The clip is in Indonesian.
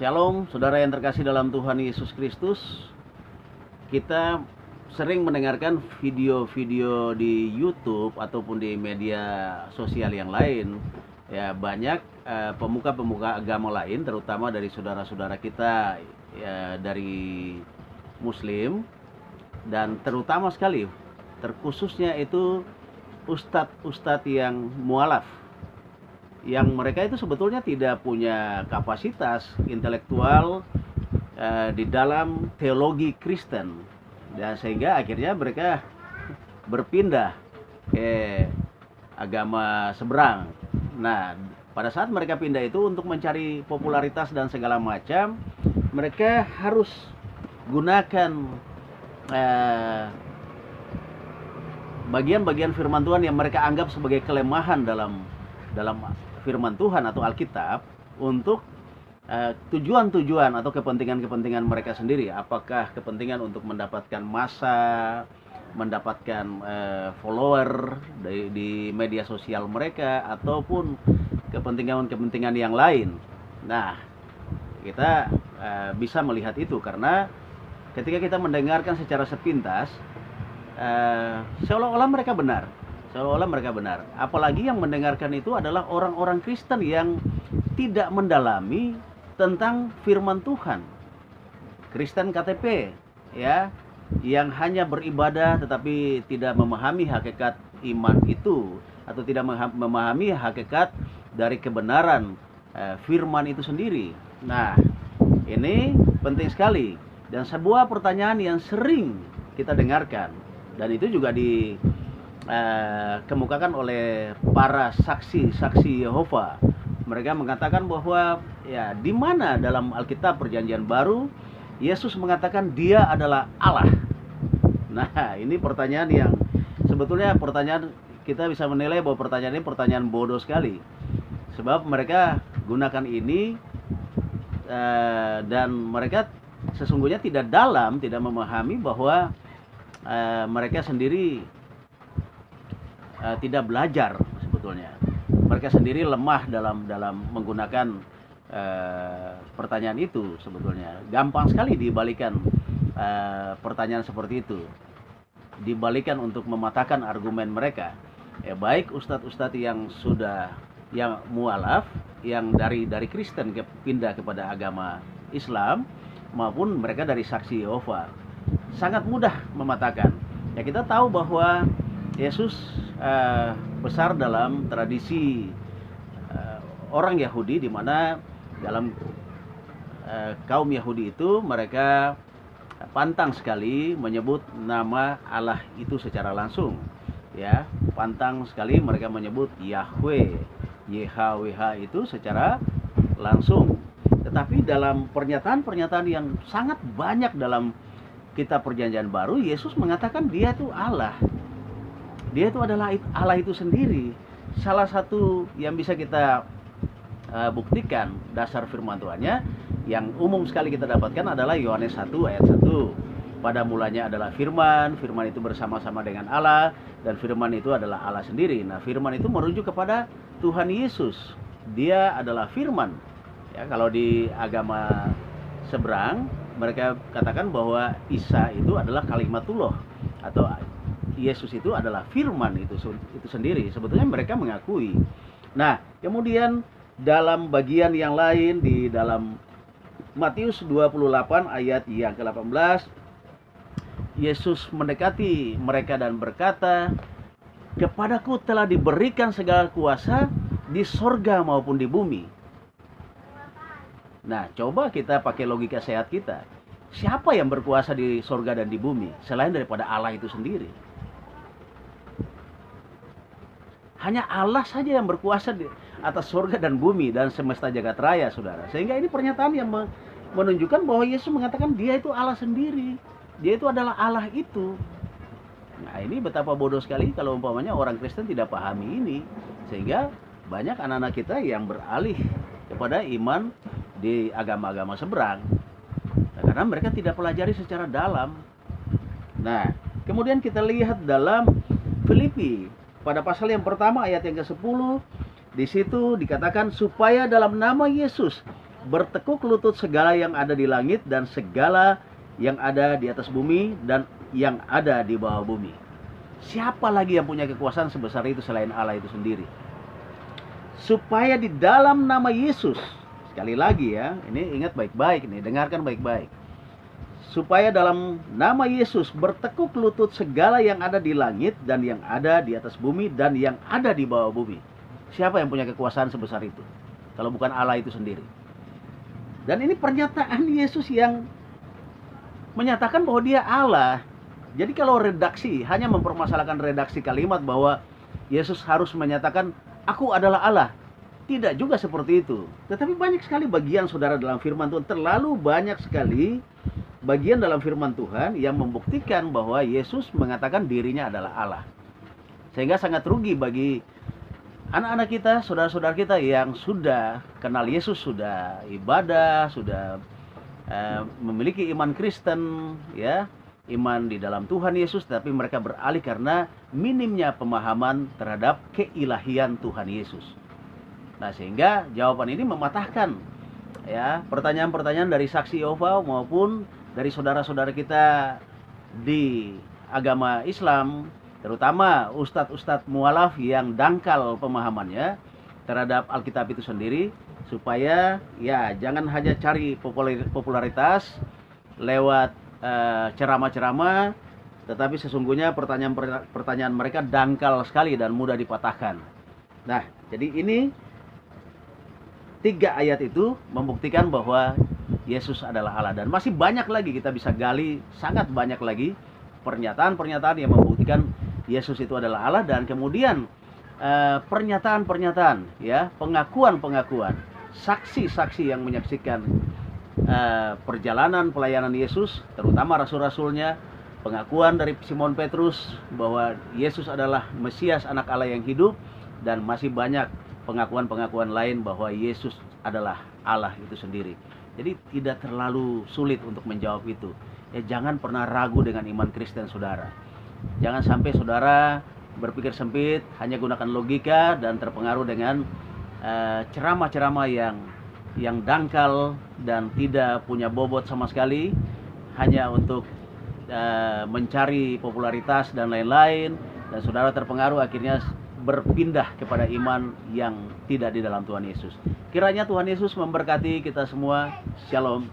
Shalom, saudara yang terkasih dalam Tuhan Yesus Kristus. Kita sering mendengarkan video-video di YouTube ataupun di media sosial yang lain. Ya, banyak pemuka-pemuka agama lain, terutama dari saudara-saudara kita ya, dari Muslim, dan terutama sekali, terkhususnya itu ustadz-ustadz yang mualaf, yang mereka itu sebetulnya tidak punya kapasitas intelektual di dalam teologi Kristen, dan sehingga akhirnya mereka berpindah ke agama seberang. Nah, pada saat mereka pindah itu untuk mencari popularitas dan segala macam, mereka harus gunakan bagian-bagian firman Tuhan yang mereka anggap sebagai kelemahan dalam firman Tuhan atau Alkitab untuk tujuan-tujuan atau kepentingan-kepentingan mereka sendiri. Apakah kepentingan untuk mendapatkan massa, mendapatkan follower di media sosial mereka, ataupun kepentingan-kepentingan yang lain. Nah, kita bisa melihat itu karena ketika kita mendengarkan secara sepintas, seolah-olah mereka benar. Apalagi yang mendengarkan itu adalah orang-orang Kristen yang tidak mendalami tentang firman Tuhan. Kristen KTP, ya, yang hanya beribadah tetapi tidak memahami hakikat iman itu, atau tidak memahami hakikat dari kebenaran firman itu sendiri. Nah, ini penting sekali, dan sebuah pertanyaan yang sering kita dengarkan, dan itu juga dikemukakan oleh para saksi-saksi Yehova. Mereka mengatakan bahwa ya, di mana dalam Alkitab Perjanjian Baru Yesus mengatakan Dia adalah Allah. Nah, ini pertanyaan yang sebetulnya kita bisa menilai bahwa pertanyaan ini pertanyaan bodoh sekali, sebab mereka gunakan ini dan mereka sesungguhnya tidak memahami bahwa mereka sendiri tidak belajar. Sebetulnya mereka sendiri lemah dalam menggunakan pertanyaan itu. Sebetulnya gampang sekali dibalikan pertanyaan seperti itu, dibalikan untuk mematahkan argumen mereka. Ya, baik ustadz-ustadz yang mualaf, yang dari Kristen pindah kepada agama Islam, maupun mereka dari saksi Yehova, sangat mudah mematahkan. Ya, kita tahu bahwa Yesus besar dalam tradisi orang Yahudi, di mana dalam kaum Yahudi itu mereka pantang sekali menyebut nama Allah itu secara langsung. Ya, pantang sekali mereka menyebut Yahweh, YHWH itu secara langsung. Tetapi dalam pernyataan-pernyataan yang sangat banyak dalam kitab Perjanjian Baru, Yesus mengatakan Dia itu Allah. Dia itu adalah Allah itu sendiri. Salah satu yang bisa kita buktikan dasar firman Tuhannya yang umum sekali kita dapatkan adalah Yohanes 1 ayat 1. Pada mulanya adalah firman, firman itu bersama-sama dengan Allah, dan firman itu adalah Allah sendiri. Nah, firman itu merujuk kepada Tuhan Yesus. Dia adalah firman. Ya, kalau di agama seberang mereka katakan bahwa Isa itu adalah kalimatullah, atau Yesus itu adalah firman itu sendiri. Sebetulnya mereka mengakui. Nah, kemudian dalam bagian yang lain di dalam Matius 28 ayat yang ke-18, Yesus mendekati mereka dan berkata, "Kepadaku telah diberikan segala kuasa di sorga maupun di bumi." Nah, coba kita pakai logika sehat kita. Siapa yang berkuasa di sorga dan di bumi selain daripada Allah itu sendiri? Hanya Allah saja yang berkuasa di atas sorga dan bumi dan semesta jagat raya, saudara. Sehingga ini pernyataan yang menunjukkan bahwa Yesus mengatakan Dia itu Allah sendiri. Dia itu adalah Allah itu. Nah, ini betapa bodoh sekali kalau umpamanya orang Kristen tidak pahami ini. Sehingga banyak anak-anak kita yang beralih kepada iman di agama-agama seberang. Nah, karena mereka tidak pelajari secara dalam. Nah, kemudian kita lihat dalam Filipi pada pasal yang pertama ayat yang ke-10, di situ dikatakan supaya dalam nama Yesus bertekuk lutut segala yang ada di langit dan segala yang ada di atas bumi dan yang ada di bawah bumi. Siapa lagi yang punya kekuasaan sebesar itu selain Allah itu sendiri? Supaya di dalam nama Yesus, sekali lagi ya, ini ingat baik-baik nih, dengarkan baik-baik. Supaya dalam nama Yesus bertekuk lutut segala yang ada di langit dan yang ada di atas bumi dan yang ada di bawah bumi. Siapa yang punya kekuasaan sebesar itu? Kalau bukan Allah itu sendiri. Dan ini pernyataan Yesus yang menyatakan bahwa dia Allah. Jadi kalau redaksi, hanya mempermasalahkan redaksi kalimat bahwa Yesus harus menyatakan, aku adalah Allah. Tidak juga seperti itu. Tetapi banyak sekali bagian saudara dalam firman Tuhan, terlalu banyak sekali bagian dalam firman Tuhan yang membuktikan bahwa Yesus mengatakan dirinya adalah Allah. Sehingga sangat rugi bagi anak-anak kita, saudara-saudara kita yang sudah kenal Yesus, sudah ibadah, sudah memiliki iman Kristen, ya, iman di dalam Tuhan Yesus, tapi mereka beralih karena minimnya pemahaman terhadap keilahian Tuhan Yesus. Nah, sehingga jawaban ini mematahkan ya pertanyaan-pertanyaan dari saksi Yehova maupun dari saudara-saudara kita di agama Islam, terutama ustadz-ustadz mualaf yang dangkal pemahamannya terhadap Alkitab itu sendiri, supaya ya jangan hanya cari popularitas lewat ceramah-ceramah, tetapi sesungguhnya pertanyaan mereka dangkal sekali dan mudah dipatahkan. Nah, jadi ini 3 ayat itu membuktikan bahwa Yesus adalah Allah, dan masih banyak lagi kita bisa gali, sangat banyak lagi pernyataan-pernyataan yang membuktikan Yesus itu adalah Allah, dan kemudian pernyataan-pernyataan, ya, pengakuan-pengakuan, saksi-saksi yang menyaksikan perjalanan pelayanan Yesus, terutama rasul-rasulnya, pengakuan dari Simon Petrus bahwa Yesus adalah Mesias, anak Allah yang hidup, dan masih banyak pengakuan-pengakuan lain bahwa Yesus adalah Allah itu sendiri. Jadi tidak terlalu sulit untuk menjawab itu. Ya, jangan pernah ragu dengan iman Kristen saudara. Jangan sampai saudara berpikir sempit, hanya gunakan logika dan terpengaruh dengan ceramah-ceramah yang dangkal dan tidak punya bobot sama sekali, hanya untuk mencari popularitas dan lain-lain, dan saudara terpengaruh akhirnya berpindah kepada iman yang tidak di dalam Tuhan Yesus. Kiranya Tuhan Yesus memberkati kita semua. Shalom.